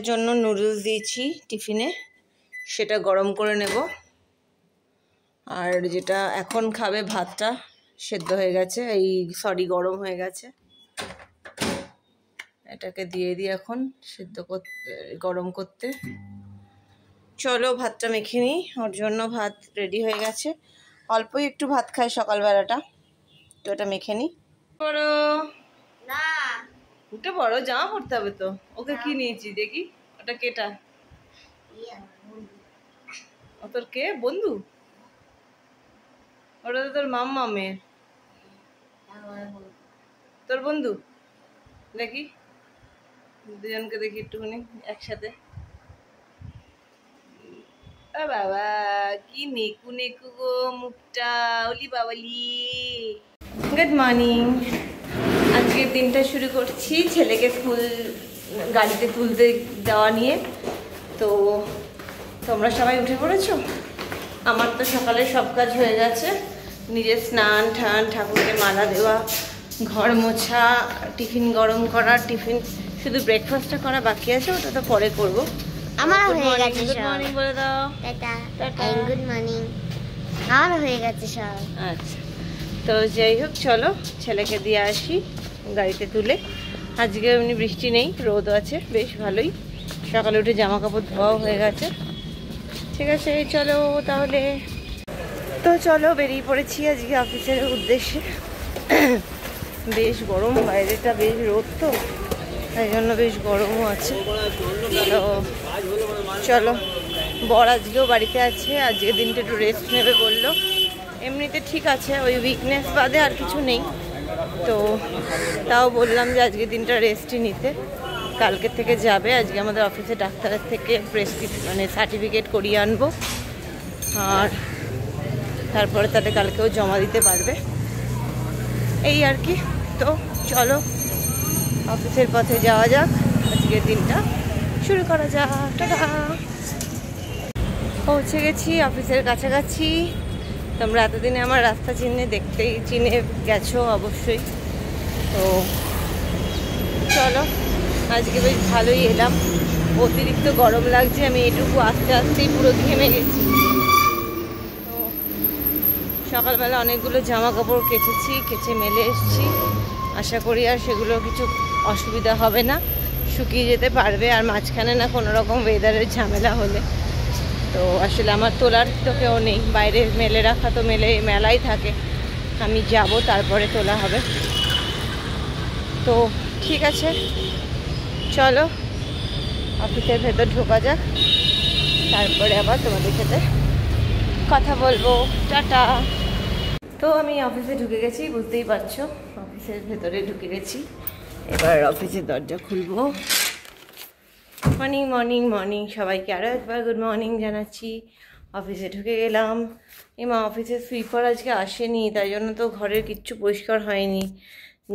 সকালের জন্য নুডলস দিয়েছি টিফিনে, সেটা গরম করে নেব। আর যেটা এখন খাবে ভাতটা সেদ্ধ হয়ে গেছে, গরম হয়ে গেছে। এটাকে দিয়ে দিই এখন সেদ্ধ করতে, গরম করতে। চলো ভাতটা মেখে নিই, ওর জন্য ভাত রেডি হয়ে গেছে। অল্পই একটু ভাত খায় সকালবেলাটা, তো এটা মেখে নিই। বড় না, উঠে বড়, জামা পড়তে হবে তো। ওকে কি নিয়েছি দেখি, ওটা কেটা? ও তোর কে বন্ধু? ওটা তো তোর মামের, তোর বন্ধু। দেখি দুজনকে দেখি একটুখানি একসাথে। বাবা কি নেকু নেকু গো মুখটা, ওলি বাবালি। Good morning. আজকের দিনটা শুরু করছি ছেলেকে স্কুল গাড়িতে তুলতে যাওয়া নিয়ে। তো তোমরা সবাই উঠে পড়েছো? আমার তো সকালে সব কাজ হয়ে গেছে, নিজের স্নান ঠান, ঠাকুরকে মালা দেওয়া, ঘর মোছা, টিফিন গরম করা, টিফিন শুধু ব্রেকফাস্টটা করা বাকি আছে, ওটা তো পরে করবো। আমার হয়ে গেছে। গুড মর্নিং বলে দাও। টাটা। Good morning. আমার হয়ে গেছে সব। আচ্ছা, তো যাই হোক চলো ছেলেকে দিয়ে আসি গাড়িতে তুলে। আজকে এমনি বৃষ্টি নেই, রোদ আছে বেশ ভালোই। সকালে উঠে জামা কাপড় ধোয়াও হয়ে গেছে। ঠিক আছে চলো তাহলে। তো চলো বেরিয়ে পড়েছি আজকে অফিসের উদ্দেশ্যে। বেশ গরম, বাইরেটা বেশ রোদ, তো তাই জন্য বেশ গরমও আছে। তো চলো, বর আজকেও বাড়িতে আছে, আজকের দিনটা একটু রেস্ট নেবে বললো। এমনিতে ঠিক আছে, ওই উইকনেস বাদে আর কিছু নেই। তো তাও বললাম যে আজকের দিনটা রেস্টই নিতে, কালকে থেকে যাবে। আজকে আমাদের অফিসে ডাক্তারের থেকে সার্টিফিকেট করিয়ে আনবো, আর তারপরে তাদের কালকেও জমা দিতে পারবে, এই আর কি। তো চলো অফিসের পথে যাওয়া যাক, আজকের দিনটা শুরু করা যাক। টাটা। পৌঁছে গেছি অফিসের কাছাকাছি। তোমরা এতদিনে আমার রাস্তা চিনে গেছো অবশ্যই। তো চলো, আজকে বেশ ভালোই এলাম। অতিরিক্ত গরম লাগছে, আমি এটুকু আস্তে আস্তেই পুরো ঘেমে গেছি। তো সকালবেলা অনেকগুলো জামা কাপড় কেচে মেলে এসেছি। আশা করি আর সেগুলো কিছু অসুবিধা হবে না, শুকিয়ে যেতে পারবে। আর মাঝখানে না কোনো রকম ওয়েদারের ঝামেলা হলে, তো আসলে আমার তোলার তো কেউ নেই, বাইরে মেলে রাখা তো মেলাই থাকে। আমি যাব তারপরে তোলা হবে। তো ঠিক আছে চলো অফিসের ভেতর ঢোকা যাক, তারপরে আবার তোমাদের সাথে কথা বলবো। টাটা। তো আমি অফিসে ঢুকে গেছি, বুঝতেই পারছো অফিসের ভেতরে ঢুকে গেছি। এবার অফিসের দরজা খুলবো। মর্নিং মর্নিং মর্নিং সবাইকে আরও একবার গুড মর্নিং জানাচ্ছি। অফিসে ঢুকে গেলাম। অফিসের সুইপার আজকে আসেনি, তাই জন্য তো ঘরের কিচ্ছু পরিষ্কার হয়নি।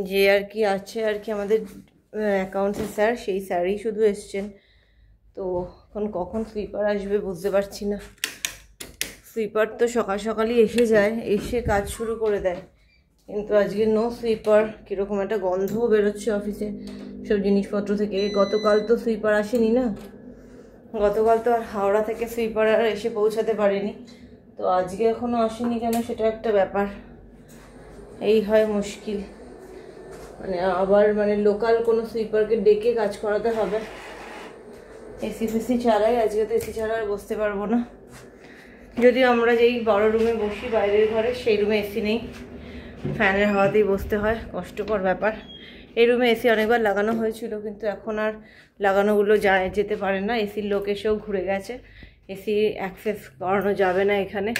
যে আর কি আছে আর কি, আমাদের অ্যাকাউন্টসের স্যার, সেই স্যারই শুধু এসছেন। তো এখন কখন সুইপার আসবে বুঝতে পারছি না। সুইপার তো সকাল সকালই এসে যায়, এসে কাজ শুরু করে দেয়, কিন্তু আজকে নো সুইপার। কীরকম একটা গন্ধও বেরোচ্ছে অফিসে সব জিনিসপত্র থেকে। গতকাল তো সুইপার আসেনি না, গতকাল তো আর হাওড়া থেকে সুইপার আর এসে পৌঁছাতে পারেনি। তো আজকে এখনও আসেনি কেন, সেটা একটা ব্যাপার। এই হয় মুশকিল, আবার লোকাল কোনো সুইপারকে ডেকে কাজ করাতে হবে। এসি ফেসি চালাই, আজকে তো এসি ছাড়া আর বসতে পারবো না। যদিও আমরা যেই বড় রুমে বসি বাইরের ঘরে, সেই রুমে এসি নেই, ফ্যানের হাওয়াতেই বসতে হয়, কষ্টকর ব্যাপার। এই রুমে এসি অনেকবার লাগানো হয়েছিল, কিন্তু এখন আর লাগানোগুলো যেতে পারে না, এসির লোক এসেও ঘুরে গেছে, এসি অ্যাক্সেস করানো যাবে না এখানে।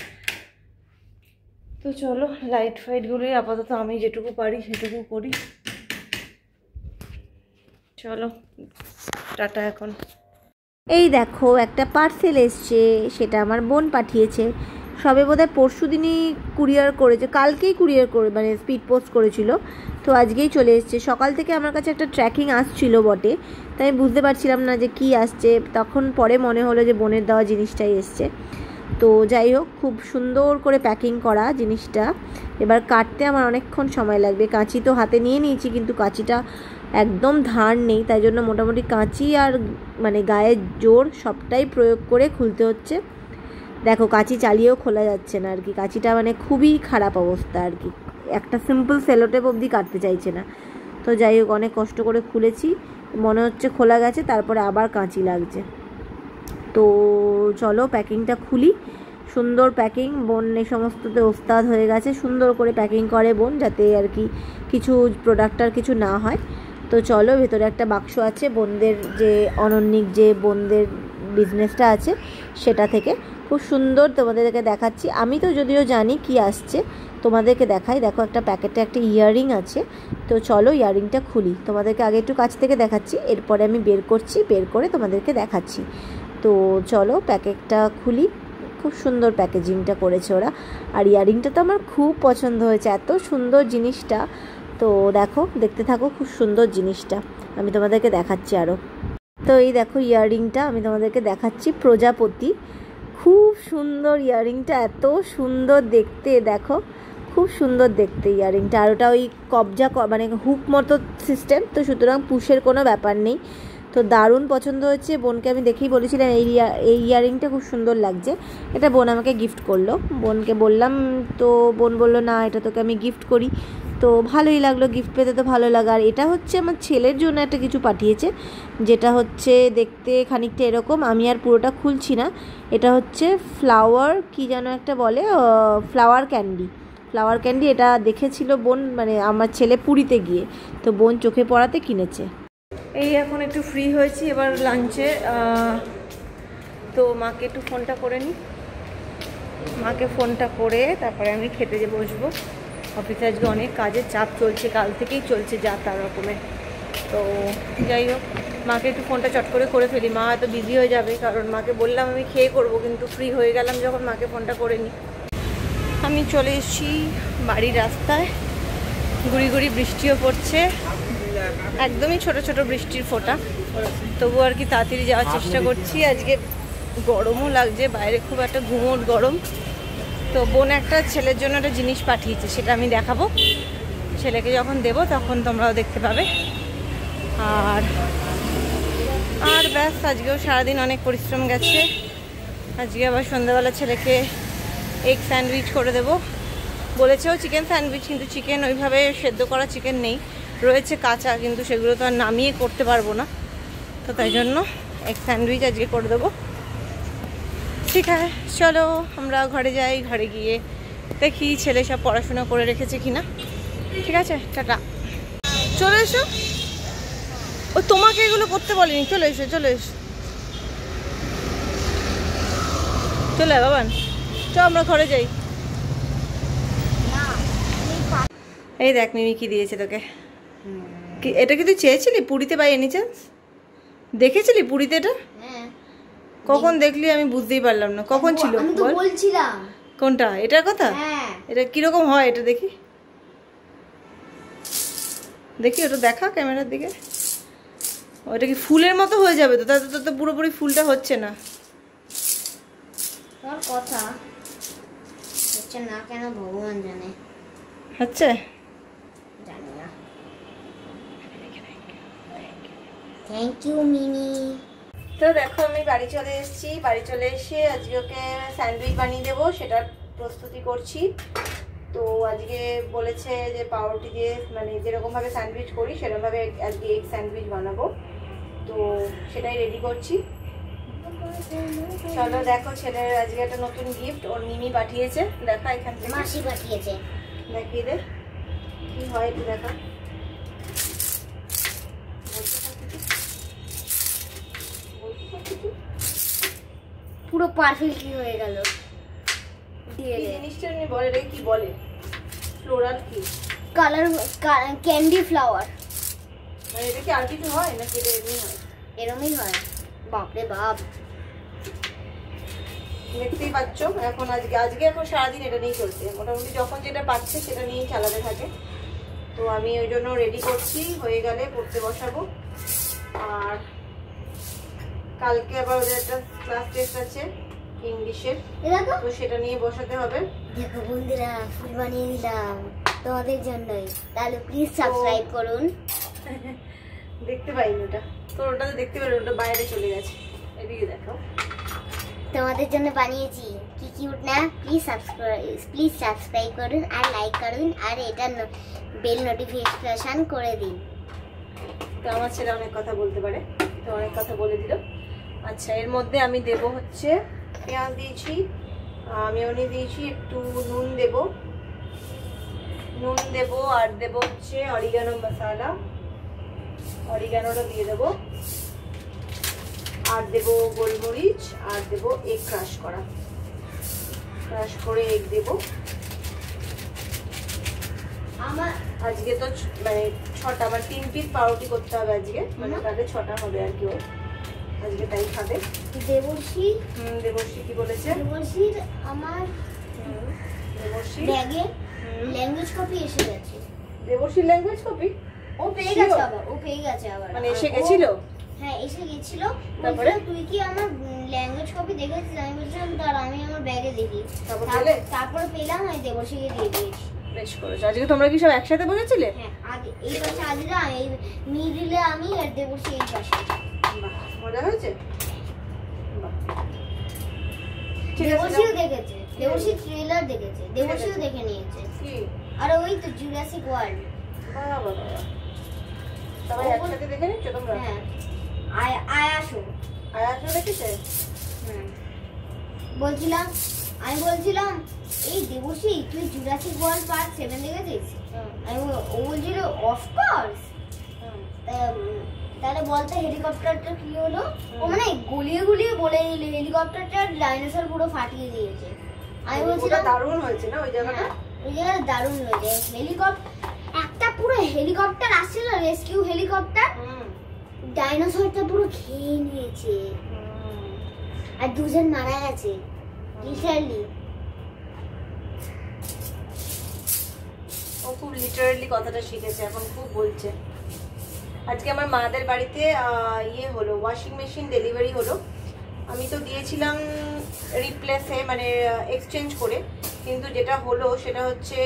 তো চলো লাইট ফাইটগুলোই আপাতত আমি যেটুকু পারি সেটুকু করি। চলো টাটা এখন। এই দেখো একটা পার্সেল এসছে, সেটা আমার বোন পাঠিয়েছে। সবে বোধহয় পরশু দিনই কুরিয়ার করেছে, কালকেই কুরিয়ার করে স্পিড পোস্ট করেছিল, তো আজকেই চলে এসছে। সকাল থেকে আমার কাছে একটা ট্র্যাকিং আসছিল বটে, তাই আমি বুঝতে পারছিলাম না যে কি আসছে। তখন পরে মনে হলো যে বোনের দেওয়া জিনিসটাই এসছে। তো যাই হোক, খুব সুন্দর করে প্যাকিং করা জিনিসটা। এবার কাটতে আমার অনেকক্ষণ সময় লাগবে। কাঁচি তো হাতে নিয়ে নিয়েছি, কিন্তু কাঁচিটা একদম ধার নেই, তাই জন্য মোটামুটি কাঁচি আর মানে গায়ের জোর সবটাই প্রয়োগ করে খুলতে হচ্ছে। দেখো কাঁচি চালিয়েও খোলা যাচ্ছে না আর কি, কাঁচিটা মানে খুবই খারাপ অবস্থা আর কি, একটা সিম্পল সেলোটেপ অবধি কাটতে চাইছে না। তো যাই হোক অনেক কষ্ট করে খুলেছি, মনে হচ্ছে খোলা গেছে, তারপরে আবার কাঁচি লাগছে। তো চলো প্যাকিংটা খুলি। সুন্দর প্যাকিং, বোন এই সমস্ততে ওস্তাদ হয়ে গেছে, সুন্দর করে প্যাকিং করে বোন, যাতে আর কি কিছু প্রোডাক্ট আর কিছু না হয়। তো চলো, ভেতরে একটা বাক্স আছে বোনদের যে অনন্যিক যে বোনদের বিজনেসটা আছে সেটা থেকে, খুব সুন্দর তোমাদেরকে দেখাচ্ছি। আমি তো যদিও জানি কি আসছে, তোমাদেরকে দেখাই। দেখো একটা প্যাকেটে একটা ইয়াররিং আছে, তো চলো ইয়াররিংটা খুলি। তোমাদেরকে আগে একটু কাছ থেকে দেখাচ্ছি, এরপরে আমি বের করছি, বের করে তোমাদেরকে দেখাচ্ছি। তো চলো প্যাকেটটা খুলি। খুব সুন্দর প্যাকেজিংটা করেছে ওরা, আর ইয়াররিংটা তো আমার খুব পছন্দ হয়েছে, এত সুন্দর জিনিসটা। তো দেখো, দেখতে থাকো, খুব সুন্দর জিনিসটা আমি তোমাদেরকে দেখাচ্ছি আরও। তো এই দেখো ইয়াররিংটা আমি তোমাদেরকে দেখাচ্ছি, প্রজাপতি, খুব সুন্দর ইয়াররিংটা, এত সুন্দর দেখতে, দেখো খুব সুন্দর দেখতে ইয়াররিংটা। আর ওটা ওই কবজা মানে হুক মতো সিস্টেম, তো সুতরাং পুশের কোনো ব্যাপার নেই। তো দারুণ পছন্দ হয়েছে, বোনকে আমি দেখেই বলেছিলাম এই ইয়াররিংটা খুব সুন্দর লাগছে। এটা বোন আমাকে গিফট করলো, বোনকে বললাম, তো বোন বললো না এটা তোকে আমি গিফট করি। তো ভালোই লাগলো, গিফট পেতে তো ভালো লাগে। আর এটা হচ্ছে আমার ছেলের জন্য একটা কিছু পাঠিয়েছে, যেটা হচ্ছে দেখতে খানিকটা এরকম, আমি আর পুরোটা খুলছি না। এটা হচ্ছে ফ্লাওয়ার কি যেন একটা বলে, ফ্লাওয়ার ক্যান্ডি। এটা দেখেছিল বোন, মানে আমার ছেলে পুরীতে গিয়ে, তো বোন চোখে পড়াতে কিনেছে। এই এখন একটু ফ্রি হয়েছি, এবার লাঞ্চে। তো মাকে একটু ফোনটা করে নিই, মাকে ফোনটা করে তারপরে আমি খেতে যে বসবো। অফিসে আজকে অনেক কাজের চাপ চলছে, কাল থেকেই চলছে যা তার রকমের। তো যাই হোক, মাকে একটু ফোনটা চট করে ফেলি, মা হয়তো বিজি হয়ে যাবে, কারণ মাকে বললাম আমি খেয়ে করবো, কিন্তু ফ্রি হয়ে গেলাম যখন মাকে ফোনটা করে নিই। আমি চলে এসেছি বাড়ির রাস্তায়, গুড়ি গুড়ি বৃষ্টিও পড়ছে, একদমই ছোট ছোট বৃষ্টির ফোঁটা, তবু আর কি তাড়াতাড়ি যাওয়ার চেষ্টা করছি। আজকে গরমও লাগছে, বাইরে খুব একটা গুমোট গরম। তো বোন একটা ছেলের জন্য একটা জিনিস পাঠিয়েছে, সেটা আমি দেখাবো, ছেলেকে যখন দেবো তখন তোমরাও দেখতে পাবে। আর ব্যাস, আজকেও সারাদিন অনেক পরিশ্রম গেছে। আজকে আবার সন্ধ্যাবেলা ছেলেকে এগ স্যান্ডউইচ করে দেবো বলেছেও, চিকেন স্যান্ডউইচ, কিন্তু চিকেন ওইভাবে সেদ্ধ করা চিকেন নেই, রয়েছে কাঁচা, কিন্তু সেগুলো তো আর নামিয়ে করতে পারবো না, তো তাই জন্য এগ স্যান্ডউইচ আজকে করে দেবো। ঠিক আছে চলো আমরা ঘরে যাই, ঘরে গিয়ে দেখি ছেলে সব পড়াশোনা করে রেখেছে কিনা। ঠিক আছে, টাটা। চলে এসো, ও তোমাকে এগুলো করতে বলেনি, চলে এসো চলে বাবান, চ আমরা ঘরে যাই। এই দেখ মিমি কি দিয়েছে তোকে, এটা কি তুই চেয়েছিলি পুরীতে বাই এনি চান্স? দেখেছিলি পুরীতে এটা? কখন দেখলি আমি বুঝতেই পারলাম না, কখন ছিল বলছিলাম কোনটা এটার কথা? এটা কিরকম হয় এটা দেখি, ওটা দেখা ক্যামেরার দিকে। ওটা কি ফুলের মতো হয়ে যাবে? তো তাতে তো পুরোপুরি ফুলটা হচ্ছে না। তোর কথা হচ্ছে না কেন ভগবান জানে। হচ্ছে জানি না। Thank you Mini. তো দেখো আমি বাড়ি চলে এসেছি, বাড়ি চলে এসে আজকে ওকে স্যান্ডউইচ বানিয়ে দেবো, সেটার প্রস্তুতি করছি। তো আজকে বলেছে যে পাউরুটি দিয়ে, মানে যেরকমভাবে স্যান্ডউইচ করি সেরকমভাবে আজকে এগ স্যান্ডউইচ বানাবো, তো সেটাই রেডি করছি। চলো দেখো, ছেলের আজকে একটা নতুন গিফট ওর মিমি পাঠিয়েছে, দেখা এখান থেকে মাসি পাঠিয়েছে, দেখিয়ে দে কি হয় একটু দেখা। পুরো পারফেক্টলি হয়ে গেল। জিনিসটা উনি বলে, কি বলে, ফ্লোরাল কি কালার, ক্যান্ডি ফ্লাওয়ার, মানে এটা কি আর কিছু হয় নাকি এটা এমনি হয়? এরমই হয়। বাপরে বাপ, দেখতেই পাচ্ছ। এখন আজকে এখন সারাদিন এটা নিয়েই চলছে, মোটামুটি যখন যেটা পাচ্ছে সেটা নিয়েই চালাতে থাকে। তো আমি ওই জন্য রেডি করছি, হয়ে গেলে পড়তে বসাবো। আর কালকে আবার ওদের একটা ক্লাস টেস্ট আছে ইংলিশের, তো সেটা নিয়ে বসাতে হবে। দেখো বন্ধুরা, ফুল বানিয়ে দিলাম তোমাদের জন্যই, তাহলে প্লিজ সাবস্ক্রাইব করুন। দেখতে পাইনি ওটা, তোর ওটাতে দেখতে পারি, ওটা বাইরে চলে গেছে। এদিকে দেখো, তোমাদের জন্য বানিয়েছি, কি কিউট না। প্লিজ সাবস্ক্রাইব করুন আর লাইক করুন আর এটা বেল নোটিফিকেশন করে দিন। তো আমার ছেলে অনেক কথা বলতে পারে, তো অনেক কথা বলে দিল। আচ্ছা, এর মধ্যে আমি দেব হচ্ছে পেঁয়াজ দিয়েছি, মেয়োনিজ দিয়েছি, একটু নুন দেব আর দেব হচ্ছে অরিগানো মশলা, অরিগানোটা দিয়ে দেবো, আর দেব গোলমরিচ, আর দেব এগ ক্রাশ করে এগ দেব। আমার আজকে তো মানে 6টা, আমার 3 পিস পাউরুটি করতে হবে আজকে, মানে তাহলে 6টা হবে আর কি। ও আজকে তাই খাবে। দেবশ্রী কি বলেছে? দেবশ্রীর আমার দেবশ্রী ব্যাগে ল্যাঙ্গুয়েজ কপি এসে গেছে। দেবশ্রীর ল্যাঙ্গুয়েজ কপি ও পেয়ে গেছে আবার, মানে এসে গেছিল? হ্যাঁ এসে গেছিল। তারপরে তুই কি আমার ল্যাঙ্গুয়েজ কপি দেখেছিস? আমি বলছিলাম তার, আমি আমার ব্যাগে দেখি। তারপরে পেলাম, আমি দেবশ্রীকে দিয়ে দিয়েছি। বেশ করেছো। আজকে তোমরা কি সব একসাথে বসেছিলে? হ্যাঁ, আগে এই পাশে আজরা, এই মিডিলে আমি আর দেবশ্রী এই পাশে। বাহ, মজা হয়েছে। দেবশ্রীও দেখেছে, দেবশ্রী ট্রেলার দেখেছে, দেবশ্রীও দেখে নিয়েছে। কি? আর ওই তো জুরাসিক ওয়ার্ল্ড। বাবা সবাই একসাথে দেখে নিচ্ছ তোমরা? হ্যাঁ, আয়াসও দেখেছে? আমি বলছিলাম এই দেবশ্রী তুই জুরাসিক ওয়ার্ল্ড পার্ট 7 দেখেছিস? ও বলছিল অফকোর্স। তাহলে বলতে হেলিকপ্টারটা কি হলো? ও মানে গলিয়ে বলে হেলিকপ্টারটা ডাইনোসর পুরো ফাটিয়ে দিয়েছে। আমি বলছিলাম দারুণ হয়েছে না ওই জায়গাটা? ওই জায়গাটা দারুণ হয়েছে। একটা পুরো হেলিকপ্টার আসছিল, রেস্কিউ হেলিকপ্টার, ডাইনোসরটা পুরো খেয়ে নিয়েছে আর 2 জন মারা গেছে লিটারালি। ও খুব লিটারালি কথাটা শিখেছে, এখন খুব বলছে। আজকে আমার মাদের বাড়িতে হলো, ওয়াশিং মেশিন ডেলিভারি হলো। আমি তো দিয়েছিলাম রিপ্লেসে, মানে এক্সচেঞ্জ করে, কিন্তু যেটা হলো সেটা হচ্ছে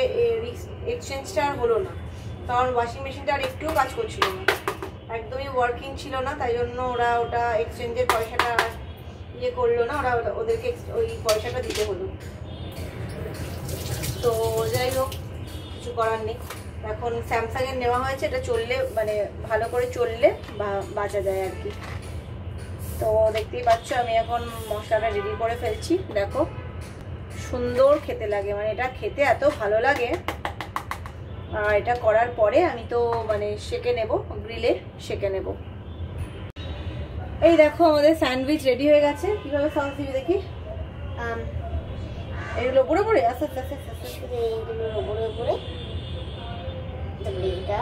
এক্সচেঞ্জটা আর হলো না, কারণ ওয়াশিং মেশিনটা আর একটুও কাজ করছিল না, একদমই ওয়ার্কিং ছিল না। তাই জন্য ওরা ওটা এক্সচেঞ্জের পয়সাটা করলো না, ওদেরকে ওই পয়সাটা দিতে হলো। তো যাই হোক, কিছু করার নেই। এখন স্যামসাংয়ের নেওয়া হয়েছে, এটা চললে মানে ভালো করে চললে বাঁচা যায় আর কি। তো দেখতেই পাচ্ছ আমি এখন মশলাটা রেডি করে ফেলছি। দেখো সুন্দর খেতে লাগে, মানে এটা খেতে এত ভালো লাগে। আর এটা করার পরে আমি তো মানে সেঁকে নেব, গ্রিলে সেঁকে নেব। এই দেখো আমাদের স্যান্ডউইচ রেডি হয়ে গেছে। কিভাবে সস দিবি দেখি? এগুলো উপরে পড়ে আস্তে আস্তে আস্তে আস্তে এইগুলো উপরে উপরে, তারপরে এটা,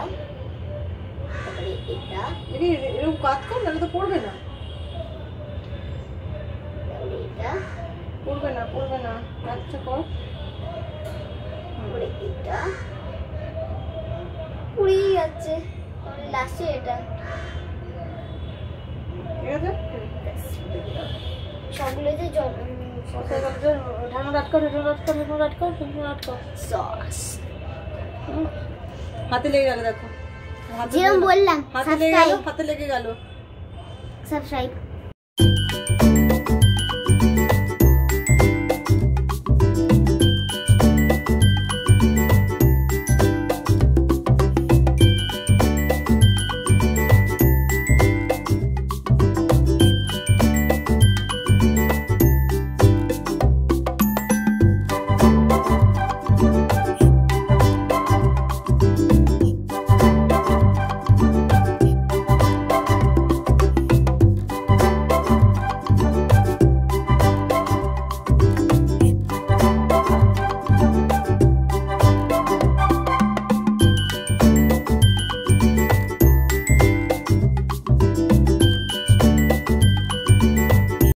তারপরে এটা, এরকম কাজ কর, নাহলে তো পড়বে না। তারপরে এটা, পড়বে না, কাজটা কর। তারপরে এটা পুড়িয়ে যাচ্ছে, তারপরে লাস্টে এটা। ঠিক আছে, সবগুলো যে সস হাতে লেগে গেল, দেখো যেরকম বললাম হাতে লেগে গেল। সাবস্ক্রাইব